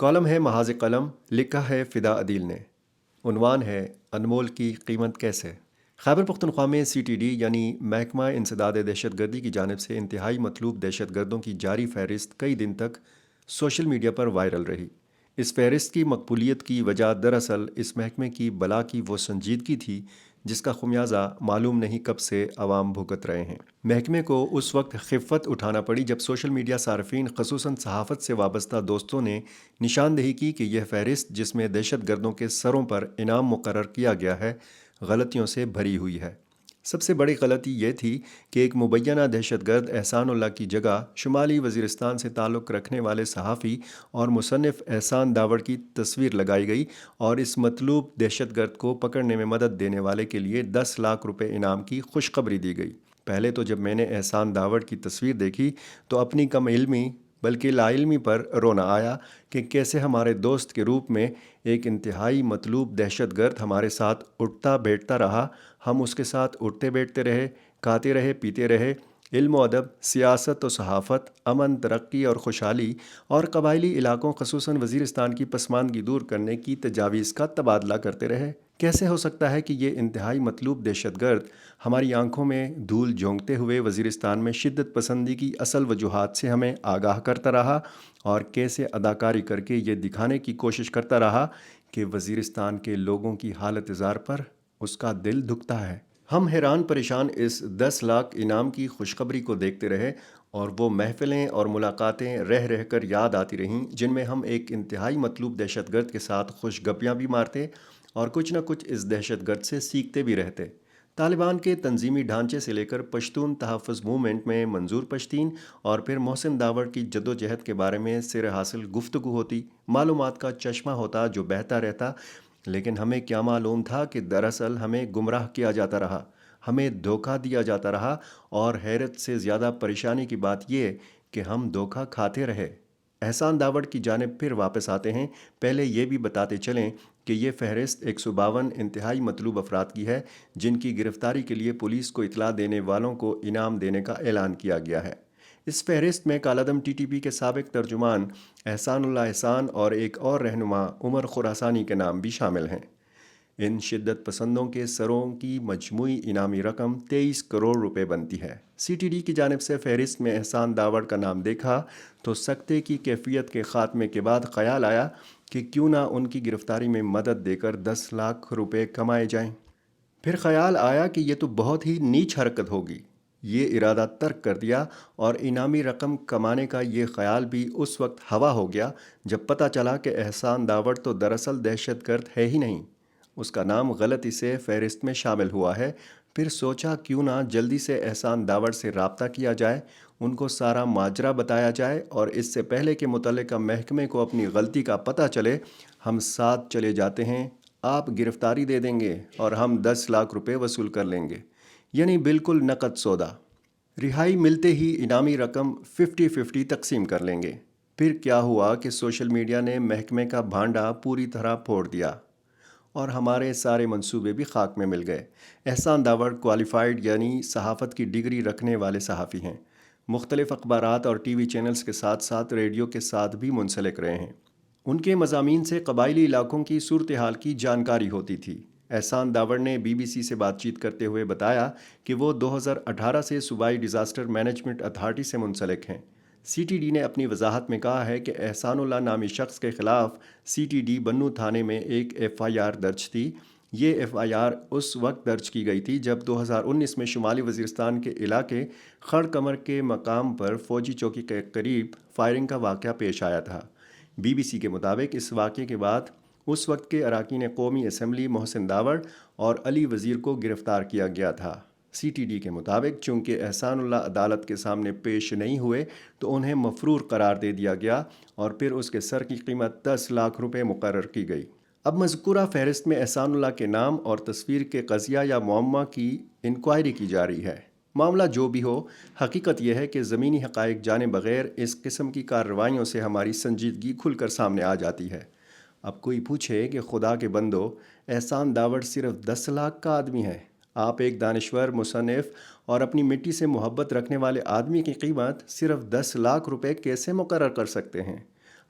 Column ہے محاذ قلم، لکھا ہے فدا عدیل نے۔ عنوان ہے انمول کی قیمت کیسے۔ خیبر پختونخوا میں CTD یعنی محکمہ انسداد دہشت گردی کی جانب سے انتہائی مطلوب دہشت گردوں کی جاری فہرست کئی دن تک سوشل میڈیا پر وائرل رہی۔ اس فہرست کی مقبولیت کی وجہ دراصل اس محکمے کی بلا کی وہ سنجیدگی تھی جس کا خمیازہ معلوم نہیں کب سے عوام بھگت رہے ہیں۔ محکمے کو اس وقت خفت اٹھانا پڑی جب سوشل میڈیا صارفین خصوصاً صحافت سے وابستہ دوستوں نے نشاندہی کی کہ یہ فہرست جس میں دہشت گردوں کے سروں پر انعام مقرر کیا گیا ہے غلطیوں سے بھری ہوئی ہے۔ سب سے بڑی غلطی یہ تھی کہ ایک مبینہ دہشت گرد احسان اللہ کی جگہ شمالی وزیرستان سے تعلق رکھنے والے صحافی اور مصنف احسان داوڑ کی تصویر لگائی گئی اور اس مطلوب دہشت گرد کو پکڑنے میں مدد دینے والے کے لیے 10 لاکھ روپے انعام کی خوشخبری دی گئی۔ پہلے تو جب میں نے احسان داوڑ کی تصویر دیکھی تو اپنی کم علمی بلکہ لا علمی پر رونا آیا کہ کیسے ہمارے دوست کے روپ میں ایک انتہائی مطلوب دہشت گرد ہمارے ساتھ اٹھتا بیٹھتا رہا، ہم اس کے ساتھ اٹھتے بیٹھتے رہے، کھاتے رہے، پیتے رہے، علم و ادب، سیاست و صحافت، امن، ترقی اور خوشحالی اور قبائلی علاقوں خصوصاً وزیرستان کی پسماندگی دور کرنے کی تجاویز کا تبادلہ کرتے رہے۔ کیسے ہو سکتا ہے کہ یہ انتہائی مطلوب دہشت گرد ہماری آنکھوں میں دھول جھونکتے ہوئے وزیرستان میں شدت پسندی کی اصل وجوہات سے ہمیں آگاہ کرتا رہا اور کیسے اداکاری کر کے یہ دکھانے کی کوشش کرتا رہا کہ وزیرستان کے لوگوں کی حالت زار پر اس کا دل دکھتا ہے۔ ہم حیران پریشان اس 10 لاکھ انعام کی خوشخبری کو دیکھتے رہے اور وہ محفلیں اور ملاقاتیں رہ رہ کر یاد آتی رہیں جن میں ہم ایک انتہائی مطلوب دہشت گرد کے ساتھ خوش گپیاں بھی مارتے اور کچھ نہ کچھ اس دہشت گرد سے سیکھتے بھی رہتے۔ طالبان کے تنظیمی ڈھانچے سے لے کر پشتون تحفظ موومنٹ میں منظور پشتین اور پھر محسن داوڑ کی جدوجہد کے بارے میں سر حاصل گفتگو ہوتی، معلومات کا چشمہ ہوتا جو بہتا رہتا، لیکن ہمیں کیا معلوم تھا کہ دراصل ہمیں گمراہ کیا جاتا رہا، ہمیں دھوکہ دیا جاتا رہا اور حیرت سے زیادہ پریشانی کی بات یہ کہ ہم دھوکہ کھاتے رہے۔ احسان داوڑ کی جانب پھر واپس آتے ہیں۔ پہلے یہ بھی بتاتے چلیں کہ یہ فہرست 152 انتہائی مطلوب افراد کی ہے جن کی گرفتاری کے لیے پولیس کو اطلاع دینے والوں کو انعام دینے کا اعلان کیا گیا ہے۔ اس فہرست میں کالعدم TTP کے سابق ترجمان احسان اللہ احسان اور ایک اور رہنما عمر خراسانی کے نام بھی شامل ہیں۔ ان شدت پسندوں کے سروں کی مجموعی انعامی رقم 23 کروڑ روپے بنتی ہے۔ CTD کی جانب سے فہرست میں احسان داوڑ کا نام دیکھا تو سکتے کی کیفیت کے خاتمے کے بعد خیال آیا کہ کیوں نہ ان کی گرفتاری میں مدد دے کر 10 لاکھ روپے کمائے جائیں۔ پھر خیال آیا کہ یہ تو بہت ہی نیچ حرکت ہوگی۔ یہ ارادہ ترک کر دیا اور انعامی رقم کمانے کا یہ خیال بھی اس وقت ہوا ہو گیا جب پتہ چلا کہ احسان داوڑ تو دراصل دہشت گرد ہے ہی نہیں، اس کا نام غلطی سے فہرست میں شامل ہوا ہے۔ پھر سوچا کیوں نہ جلدی سے احسان داوڑ سے رابطہ کیا جائے، ان کو سارا ماجرا بتایا جائے اور اس سے پہلے کہ متعلقہ محکمے کو اپنی غلطی کا پتہ چلے ہم ساتھ چلے جاتے ہیں، آپ گرفتاری دے دیں گے اور ہم 10 لاکھ روپے وصول کر لیں گے، یعنی بالکل نقد سودا۔ رہائی ملتے ہی انعامی رقم 50-50 تقسیم کر لیں گے۔ پھر کیا ہوا کہ سوشل میڈیا نے محکمے کا بھانڈا پوری طرح پھوڑ دیا اور ہمارے سارے منصوبے بھی خاک میں مل گئے۔ احسان داوڑ کوالیفائڈ یعنی صحافت کی ڈگری رکھنے والے صحافی ہیں، مختلف اخبارات اور TV چینلز کے ساتھ ساتھ ریڈیو کے ساتھ بھی منسلک رہے ہیں۔ ان کے مضامین سے قبائلی علاقوں کی صورتحال کی جانکاری ہوتی تھی۔ احسان داوڑ نے BBC سے بات چیت کرتے ہوئے بتایا کہ وہ 2018 سے صوبائی ڈیزاسٹر مینجمنٹ اتھارٹی سے منسلک ہیں۔ CTD نے اپنی وضاحت میں کہا ہے کہ احسان اللہ نامی شخص کے خلاف CTD بنوں تھانے میں ایک FIR درج تھی۔ یہ FIR اس وقت درج کی گئی تھی جب 2019 میں شمالی وزیرستان کے علاقے خڑ کمر کے مقام پر فوجی چوکی کے قریب فائرنگ کا واقعہ پیش آیا تھا۔ BBC کے مطابق اس واقعے کے بعد اس وقت کے اراکین قومی اسمبلی محسن داوڑ اور علی وزیر کو گرفتار کیا گیا تھا۔ CTD کے مطابق چونکہ احسان اللہ عدالت کے سامنے پیش نہیں ہوئے تو انہیں مفرور قرار دے دیا گیا اور پھر اس کے سر کی قیمت 10 لاکھ روپے مقرر کی گئی۔ اب مذکورہ فہرست میں احسان اللہ کے نام اور تصویر کے قضیہ یا معمہ کی انکوائری کی جا رہی ہے۔ معاملہ جو بھی ہو، حقیقت یہ ہے کہ زمینی حقائق جانے بغیر اس قسم کی کارروائیوں سے ہماری سنجیدگی کھل کر سامنے آ جاتی ہے۔ اب کوئی پوچھے کہ خدا کے بندو، احسان داوڑ صرف 10 لاکھ کا آدمی ہے، آپ ایک دانشور، مصنف اور اپنی مٹی سے محبت رکھنے والے آدمی کی قیمت صرف 10 لاکھ روپے کیسے مقرر کر سکتے ہیں؟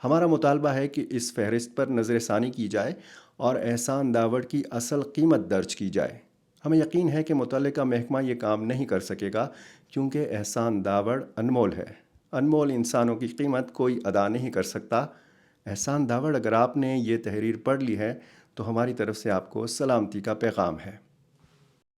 ہمارا مطالبہ ہے کہ اس فہرست پر نظر ثانی کی جائے اور احسان داوڑ کی اصل قیمت درج کی جائے۔ ہمیں یقین ہے کہ متعلقہ محکمہ یہ کام نہیں کر سکے گا کیونکہ احسان داوڑ انمول ہے۔ انمول انسانوں کی قیمت کوئی ادا نہیں کر سکتا۔ احسان داوڑ، اگر آپ نے یہ تحریر پڑھ لی ہے تو ہماری طرف سے آپ کو سلامتی کا پیغام ہے۔